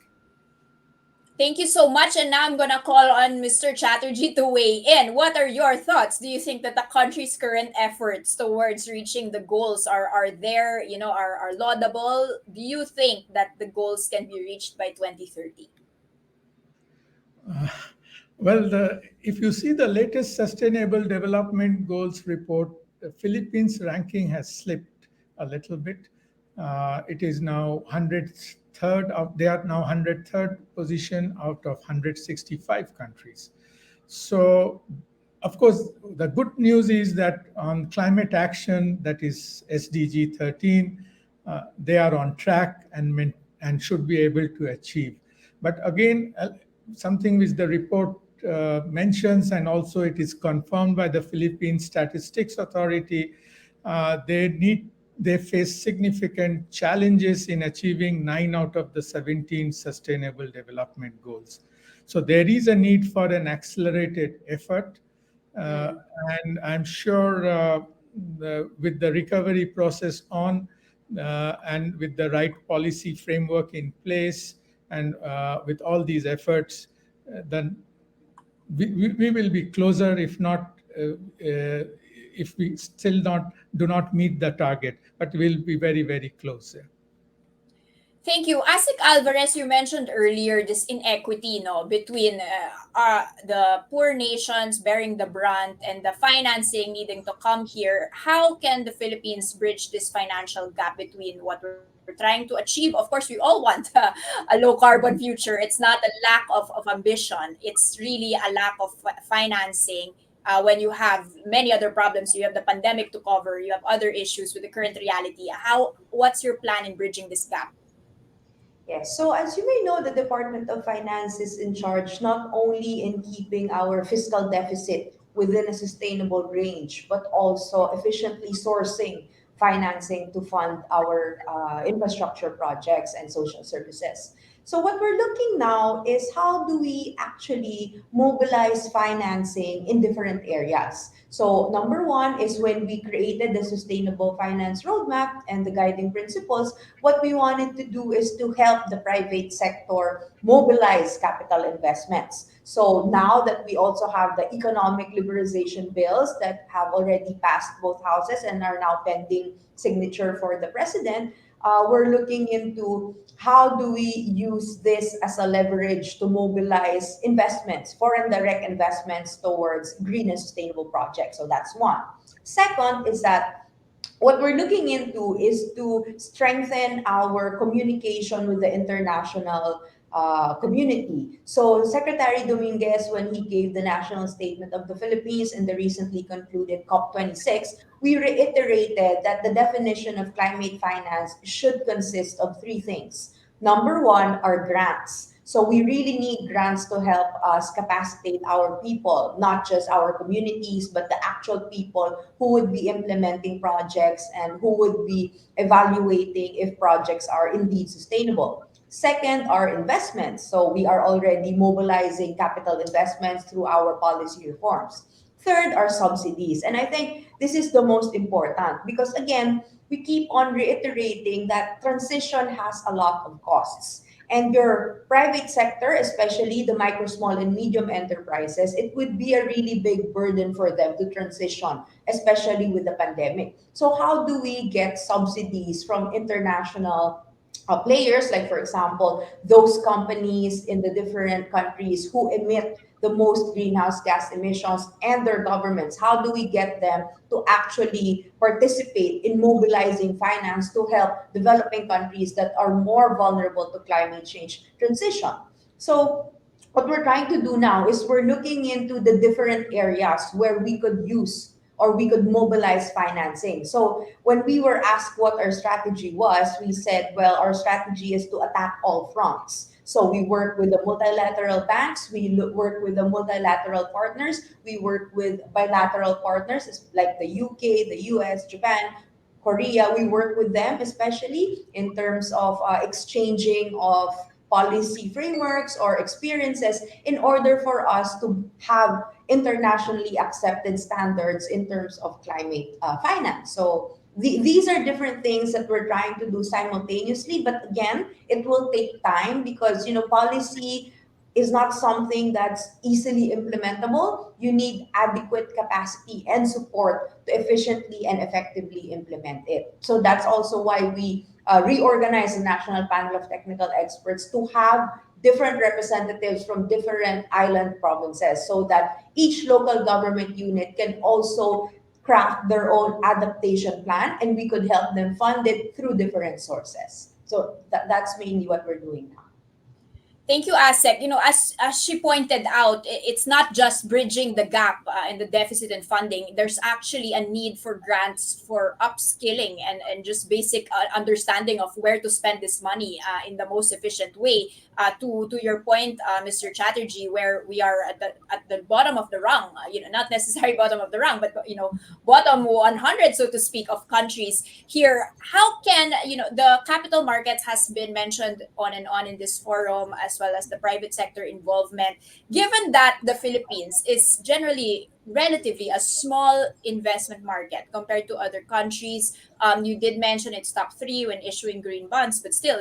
Thank you so much. And now I'm going to call on Mr. Chatterjee to weigh in. What are your thoughts? Do you think that the country's current efforts towards reaching the goals are there, are laudable? Do you think that the goals can be reached by 2030? Well, if you see the latest Sustainable Development Goals report, the Philippines' ranking has slipped a little bit. It is now 103rd. They are now 103rd position out of 165 countries. So, of course, the good news is that on climate action, that is SDG 13, they are on track and should be able to achieve. But again, something which the report mentions, and also it is confirmed by the Philippine Statistics Authority, they face significant challenges in achieving 9 out of the 17 Sustainable Development Goals. So there is a need for an accelerated effort, uh, Mm. and I'm sure with the recovery process on and with the right policy framework in place, and with all these efforts, then we will be closer, if not, if we still do not meet the target, but we'll be very, very close there. Thank you. Asik Alvarez, you mentioned earlier this inequity, no, between the poor nations bearing the brunt and the financing needing to come here. How can the Philippines bridge this financial gap between what we're trying to achieve? Of course, we all want a low carbon future. It's not a lack of ambition. It's really a lack of financing. When you have many other problems, you have the pandemic to cover, you have other issues with the current reality. What's your plan in bridging this gap? Yes, so as you may know, the Department of Finance is in charge not only in keeping our fiscal deficit within a sustainable range, but also efficiently sourcing financing to fund our infrastructure projects and social services. So, what we're looking now is how do we actually mobilize financing in different areas. So, number one is when we created the Sustainable Finance Roadmap and the guiding principles, what we wanted to do is to help the private sector mobilize capital investments. So now that we also have the economic liberalization bills that have already passed both houses and are now pending signature for the president, we're looking into how do we use this as a leverage to mobilize investments, foreign direct investments towards green and sustainable projects. So that's one. Second is that what we're looking into is to strengthen our communication with the international community. So Secretary Dominguez, when he gave the national statement of the Philippines in the recently concluded COP26, we reiterated that the definition of climate finance should consist of three things. Number one are grants. So we really need grants to help us capacitate our people, not just our communities, but the actual people who would be implementing projects and who would be evaluating if projects are indeed sustainable. Second are investments. So we are already mobilizing capital investments through our policy reforms. Third are subsidies. And I think this is the most important because, again, we keep on reiterating that transition has a lot of costs. And your private sector, especially the micro, small, and medium enterprises, it would be a really big burden for them to transition, especially with the pandemic. So, how do we get subsidies from international players, like, for example, those companies in the different countries who emit the most greenhouse gas emissions and their governments? How do we get them to actually participate in mobilizing finance to help developing countries that are more vulnerable to climate change transition? So, what we're trying to do now is we're looking into the different areas where we could use or we could mobilize financing. So when we were asked what our strategy was, we said, well, our strategy is to attack all fronts. So we work with the multilateral banks, work with the multilateral partners, we work with bilateral partners like the UK, the US, Japan, Korea. We work with them, especially in terms of exchanging of policy frameworks or experiences in order for us to have internationally accepted standards in terms of climate finance. So these are different things that we're trying to do simultaneously, but again, it will take time because policy is not something that's easily implementable. You need adequate capacity and support to efficiently and effectively implement it. So that's also why we reorganize the National Panel of Technical Experts to have different representatives from different island provinces so that each local government unit can also craft their own adaptation plan and we could help them fund it through different sources. So that's mainly what we're doing now. Thank you, Asek. As she pointed out, it's not just bridging the gap in the deficit and funding. There's actually a need for grants for upskilling and just basic understanding of where to spend this money in the most efficient way. To your point, Mr. Chatterjee, where we are at the bottom of the rung, not necessarily bottom of the rung, but bottom 100, so to speak, of countries here. How can the capital markets has been mentioned on and on in this forum, as well as the private sector involvement, given that the Philippines is generally relatively a small investment market compared to other countries. You did mention it's top three when issuing green bonds, but still,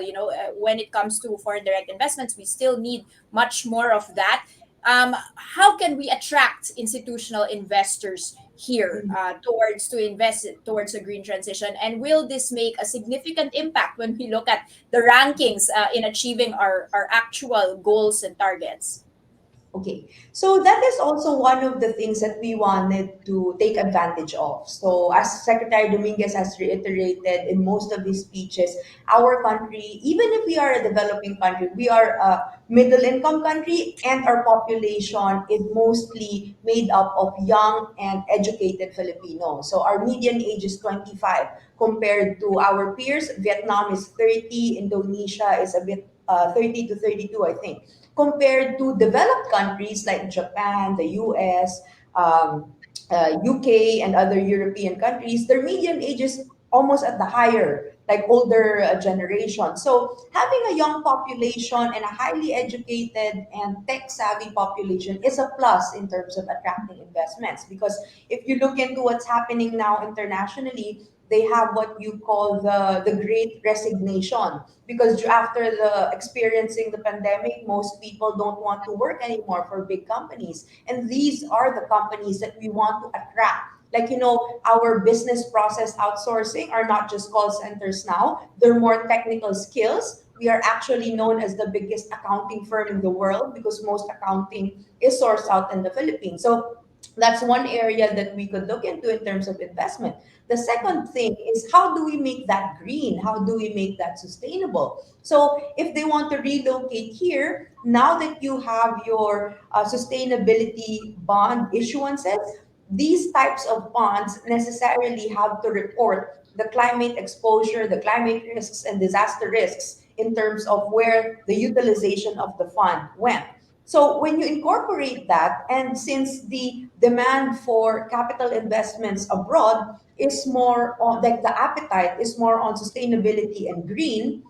when it comes to foreign direct investments, we still need much more of that. How can we attract institutional investors here towards to invest towards a green transition, and will this make a significant impact when we look at the rankings in achieving our actual goals and targets? Okay, so that is also one of the things that we wanted to take advantage of. So, as Secretary Dominguez has reiterated in most of his speeches, our country, even if we are a developing country, we are a middle income country, and our population is mostly made up of young and educated Filipinos. So, our median age is 25 compared to our peers. Vietnam is 30, Indonesia is a bit 30 to 32, I think, compared to developed countries like Japan, the US, UK, and other European countries. Their median age is almost at the higher, like older generation. So having a young population and a highly educated and tech savvy population is a plus in terms of attracting investments, because if you look into what's happening now internationally, they have what you call the great resignation, because after the experiencing the pandemic, most people don't want to work anymore for big companies, and these are the companies that we want to attract. Like, our business process outsourcing are not just call centers now, they're more technical skills. We are actually known as the biggest accounting firm in the world because most accounting is sourced out in the Philippines. So that's one area that we could look into in terms of investment. The second thing is, how do we make that green? How do we make that sustainable? So if they want to relocate here, now that you have your sustainability bond issuances, these types of bonds necessarily have to report the climate exposure, the climate risks, and disaster risks in terms of where the utilization of the fund went. So when you incorporate that, and since the demand for capital investments abroad is more on, like the appetite is more on sustainability and green,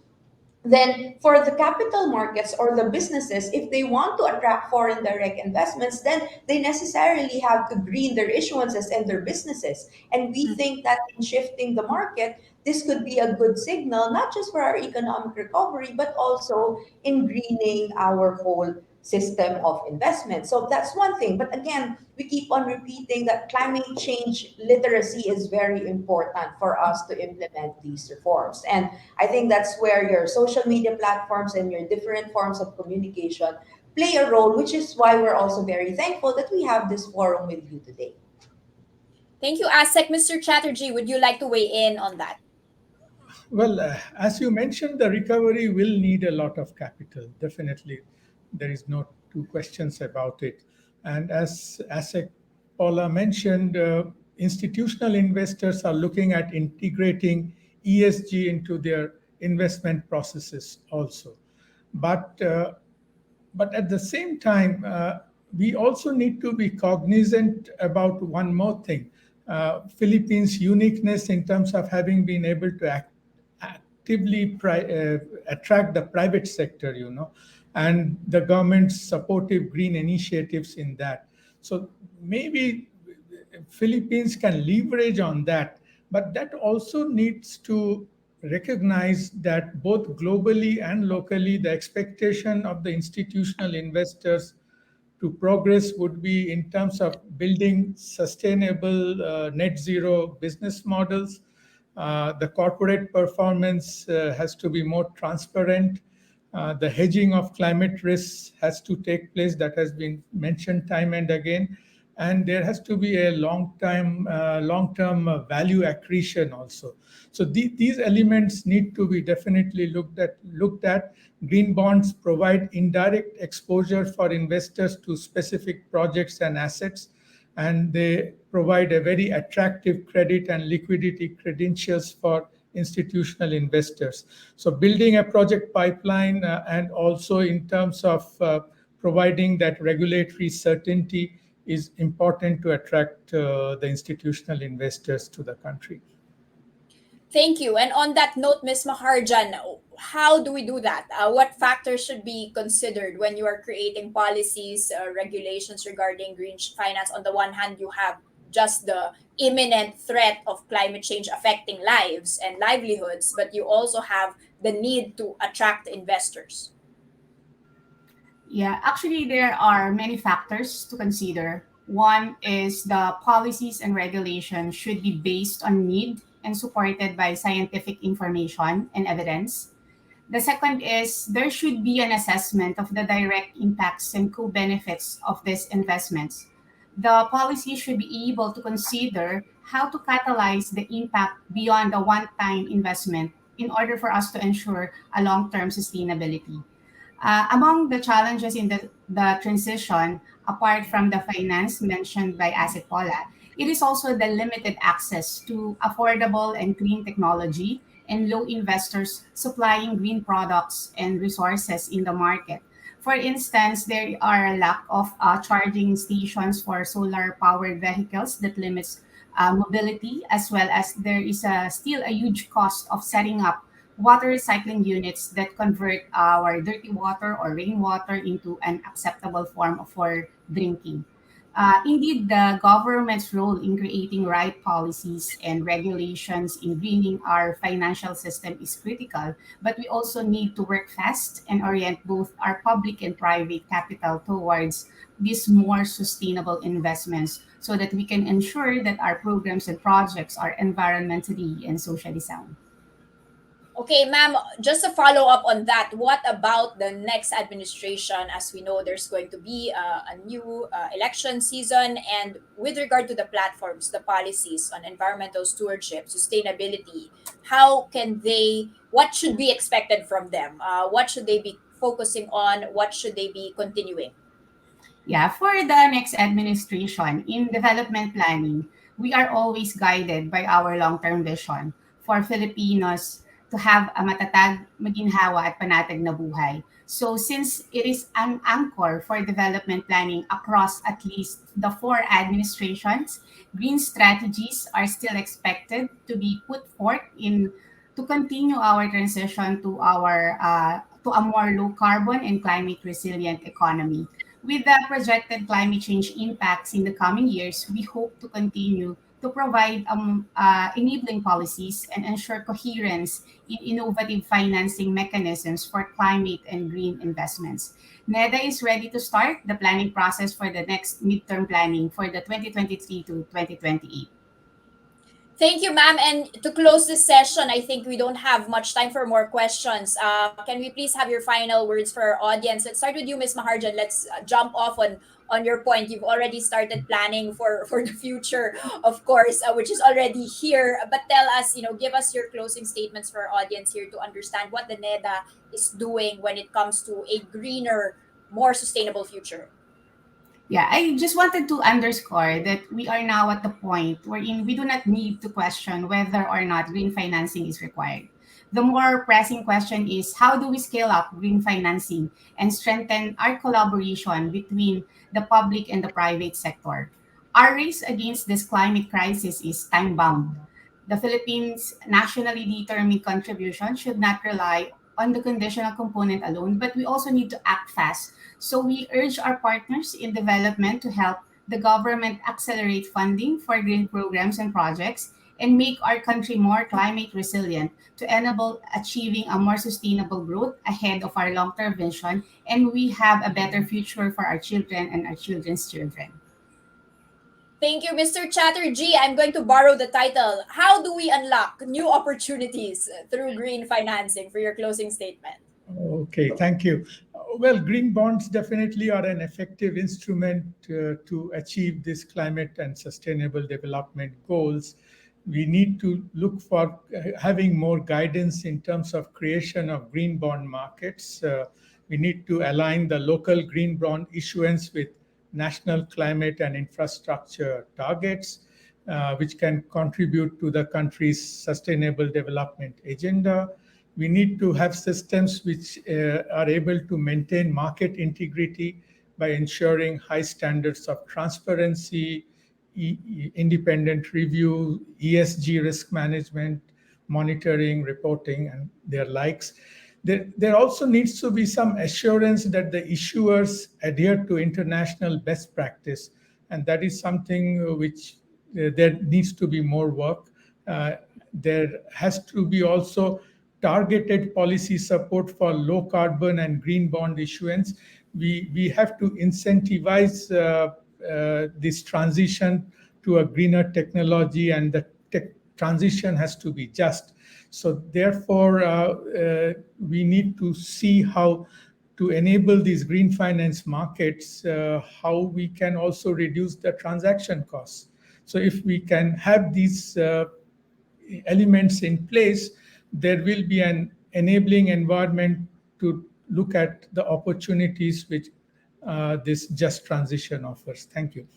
then for the capital markets or the businesses, if they want to attract foreign direct investments, then they necessarily have to green their issuances and their businesses. And we think that in shifting the market, this could be a good signal, not just for our economic recovery, but also in greening our whole system of investment. So that's one thing. But again, we keep on repeating that climate change literacy is very important for us to implement these reforms. And I think that's where your social media platforms and your different forms of communication play a role, which is why we're also very thankful that we have this forum with you today. Thank you, Asek. Mr. Chatterjee, would you like to weigh in on that? Well, as you mentioned, the recovery will need a lot of capital. Definitely, there is no two questions about it. And as Paula mentioned, institutional investors are looking at integrating ESG into their investment processes also. But but at the same time, we also need to be cognizant about one more thing. Philippines' uniqueness in terms of having been able to actively attract the private sector, and the government's supportive green initiatives in that. So maybe Philippines can leverage on that, but that also needs to recognize that both globally and locally, the expectation of the institutional investors to progress would be in terms of building sustainable net zero business models. The corporate performance has to be more transparent. The hedging of climate risks has to take place, that has been mentioned time and again. And there has to be a long-term value accretion also. So these elements need to be definitely looked at. Green bonds provide indirect exposure for investors to specific projects and assets, and they provide a very attractive credit and liquidity credentials for institutional investors. So building a project pipeline, and also in terms of providing that regulatory certainty is important to attract the institutional investors to the country. Thank you. And on that note, Ms. Maharjan, how do we do that? What factors should be considered when you are creating policies, regulations regarding green finance? On the one hand, you have just the imminent threat of climate change affecting lives and livelihoods, but you also have the need to attract investors. Yeah, actually, there are many factors to consider. One is the policies and regulations should be based on need and supported by scientific information and evidence. The second is there should be an assessment of the direct impacts and co-benefits of these investments. The policy should be able to consider how to catalyze the impact beyond a one-time investment in order for us to ensure a long-term sustainability. Among the challenges in the transition, apart from the finance mentioned by Asset Paula, it is also the limited access to affordable and clean technology and low investors supplying green products and resources in the market. For instance, there are a lack of charging stations for solar powered vehicles that limits mobility, as well as there is still a huge cost of setting up water recycling units that convert our dirty water or rainwater into an acceptable form for drinking. Indeed, the government's role in creating right policies and regulations in greening our financial system is critical, but we also need to work fast and orient both our public and private capital towards these more sustainable investments so that we can ensure that our programs and projects are environmentally and socially sound. Okay, ma'am, just a follow up on that. What about the next administration? As we know, there's going to be a new election season. And with regard to the platforms, the policies on environmental stewardship, sustainability, how can they, what should be expected from them? What should they be focusing on? What should they be continuing? Yeah, for the next administration in development planning, we are always guided by our long-term vision for Filipinos to have a matatag, maginhawa at panatag na buhay. So since it is an anchor for development planning across at least the four administrations, green strategies are still expected to be put forth in to continue our transition to a more low carbon and climate resilient economy. With the projected climate change impacts in the coming years, we hope to continue to provide enabling policies and ensure coherence in innovative financing mechanisms for climate and green investments. NEDA is ready to start the planning process for the next midterm planning for the 2023 to 2028. Thank you, ma'am. And to close this session, I think we don't have much time for more questions. Can we please have your final words for our audience? Let's start with you, Ms. Maharjan. Let's jump off on your point. You've already started planning for the future, of course, which is already here. But tell us, give us your closing statements for our audience here to understand what the NEDA is doing when it comes to a greener, more sustainable future. Yeah, I just wanted to underscore that we are now at the point wherein we do not need to question whether or not green financing is required. The more pressing question is how do we scale up green financing and strengthen our collaboration between the public and the private sector? Our race against this climate crisis is time bound. The Philippines' nationally determined contribution should not rely on the conditional component alone, but we also need to act fast. So we urge our partners in development to help the government accelerate funding for green programs and projects and make our country more climate resilient to enable achieving a more sustainable growth ahead of our long-term vision, and we have a better future for our children and our children's children. Thank you, Mr. Chatterjee. I'm going to borrow the title. How do we unlock new opportunities through green financing for your closing statement? Okay, thank you. Well, green bonds definitely are an effective instrument to achieve this climate and sustainable development goals. We need to look for having more guidance in terms of creation of green bond markets. We need to align the local green bond issuance with national climate and infrastructure targets, which can contribute to the country's sustainable development agenda. We need to have systems which are able to maintain market integrity by ensuring high standards of transparency, independent review, ESG risk management, monitoring, reporting, and their likes. There also needs to be some assurance that the issuers adhere to international best practice, and that is something which there needs to be more work. There has to be also targeted policy support for low carbon and green bond issuance. We have to incentivize this transition to a greener technology, and the transition has to be just. So therefore, we need to see how to enable these green finance markets, how we can also reduce the transaction costs. So if we can have these elements in place, there will be an enabling environment to look at the opportunities which this just transition offers. Thank you.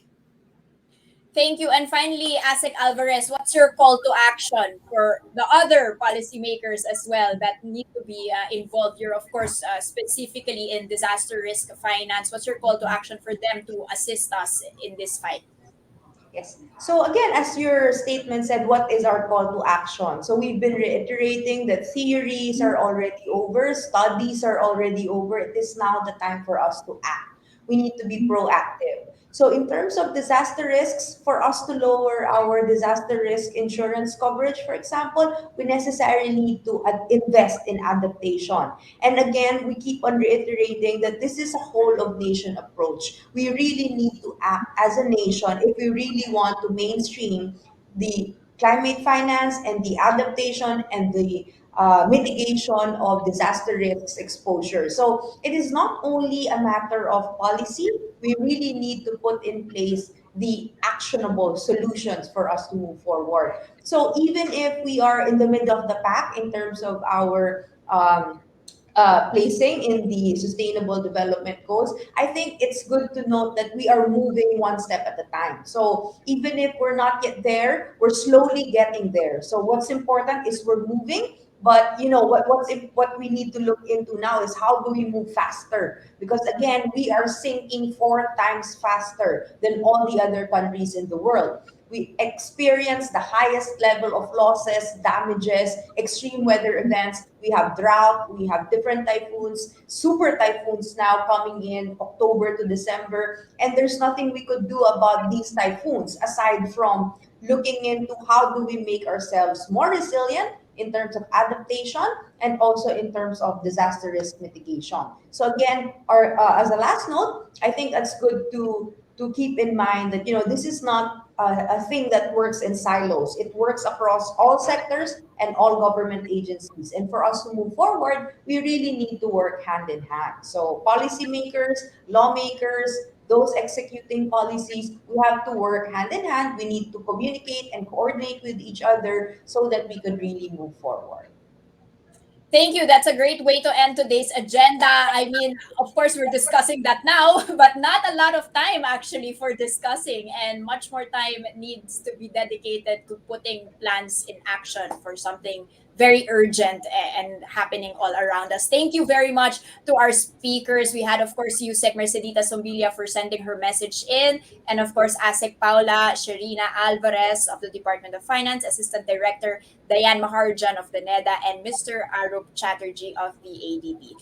Thank you. And finally, Asik Alvarez, what's your call to action for the other policymakers as well that need to be involved here, of course, specifically in disaster risk finance? What's your call to action for them to assist us in this fight? Yes. So again, as your statement said, what is our call to action? So we've been reiterating that theories are already over, studies are already over. It is now the time for us to act. We need to be proactive. So in terms of disaster risks, for us to lower our disaster risk insurance coverage, for example, we necessarily need to invest in adaptation. And again, we keep on reiterating that this is a whole of nation approach. We really need to act as a nation if we really want to mainstream the climate finance and the adaptation and the mitigation of disaster risks exposure. So it is not only a matter of policy, we really need to put in place the actionable solutions for us to move forward. So even if we are in the middle of the pack in terms of our placing in the sustainable development goals, I think it's good to note that we are moving one step at a time. So even if we're not yet there, we're slowly getting there. So what's important is we're moving. But you know what we need to look into now is how do we move faster? Because again, we are sinking 4 times faster than all the other countries in the world. We experience the highest level of losses, damages, extreme weather events. We have drought, we have different typhoons, super typhoons now coming in October to December. And there's nothing we could do about these typhoons aside from looking into how do we make ourselves more resilient in terms of adaptation and also in terms of disaster risk mitigation. So again, as a last note, I think that's good to keep in mind that this is not a thing that works in silos. It works across all sectors and all government agencies. And for us to move forward, we really need to work hand in hand. So policymakers, lawmakers, those executing policies, we have to work hand in hand. We need to communicate and coordinate with each other so that we could really move forward. Thank you. That's a great way to end today's agenda. I mean, of course, we're discussing that now, but not a lot of time actually for discussing, and much more time needs to be dedicated to putting plans in action for something very urgent and happening all around us. Thank you very much to our speakers. We had, of course, Yusek Mercedita Sombilia for sending her message in, and of course, ASEC Paula, Sherina Alvarez of the Department of Finance, Assistant Director Diane Maharjan of the NEDA, and Mr. Arup Chatterjee of the ADB.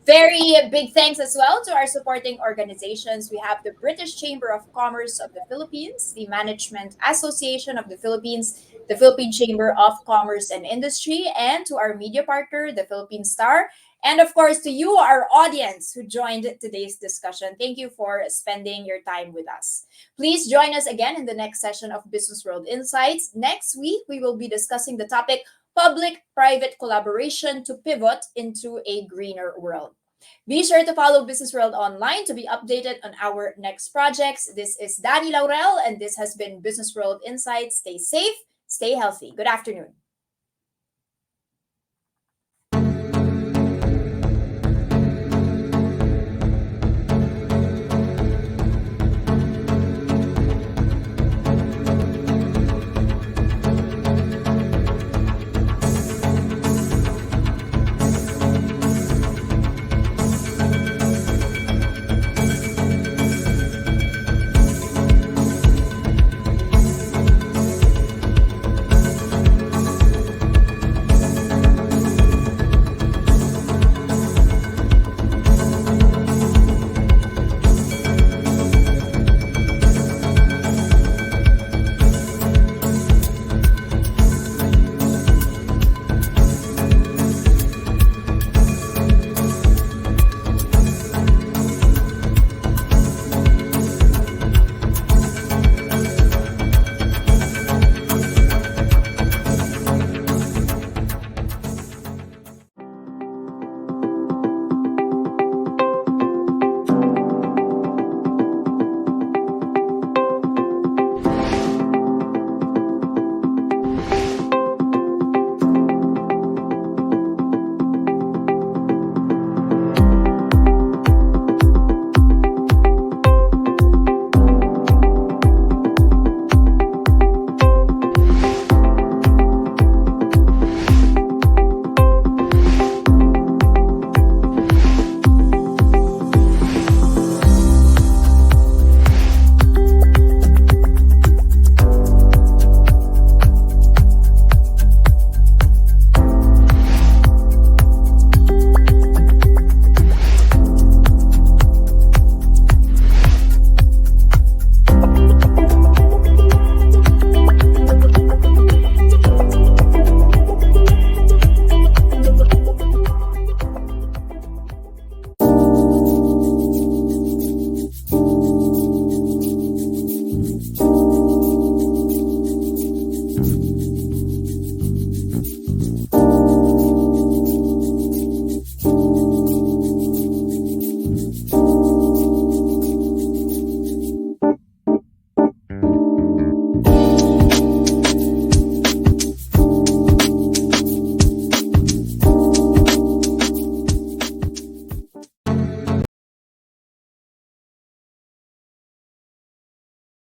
Very big thanks as well to our supporting organizations. We have the British Chamber of Commerce of the Philippines, the Management Association of the Philippines, the Philippine Chamber of Commerce and Industry, and to our media partner, the Philippine Star, and of course to you, our audience who joined today's discussion. Thank you for spending your time with us. Please join us again in the next session of Business World Insights. Next week, we will be discussing the topic public-private collaboration to pivot into a greener world. Be sure to follow Business World online to be updated on our next projects. This is Danny Laurel, and this has been Business World Insights. Stay safe, stay healthy. Good afternoon.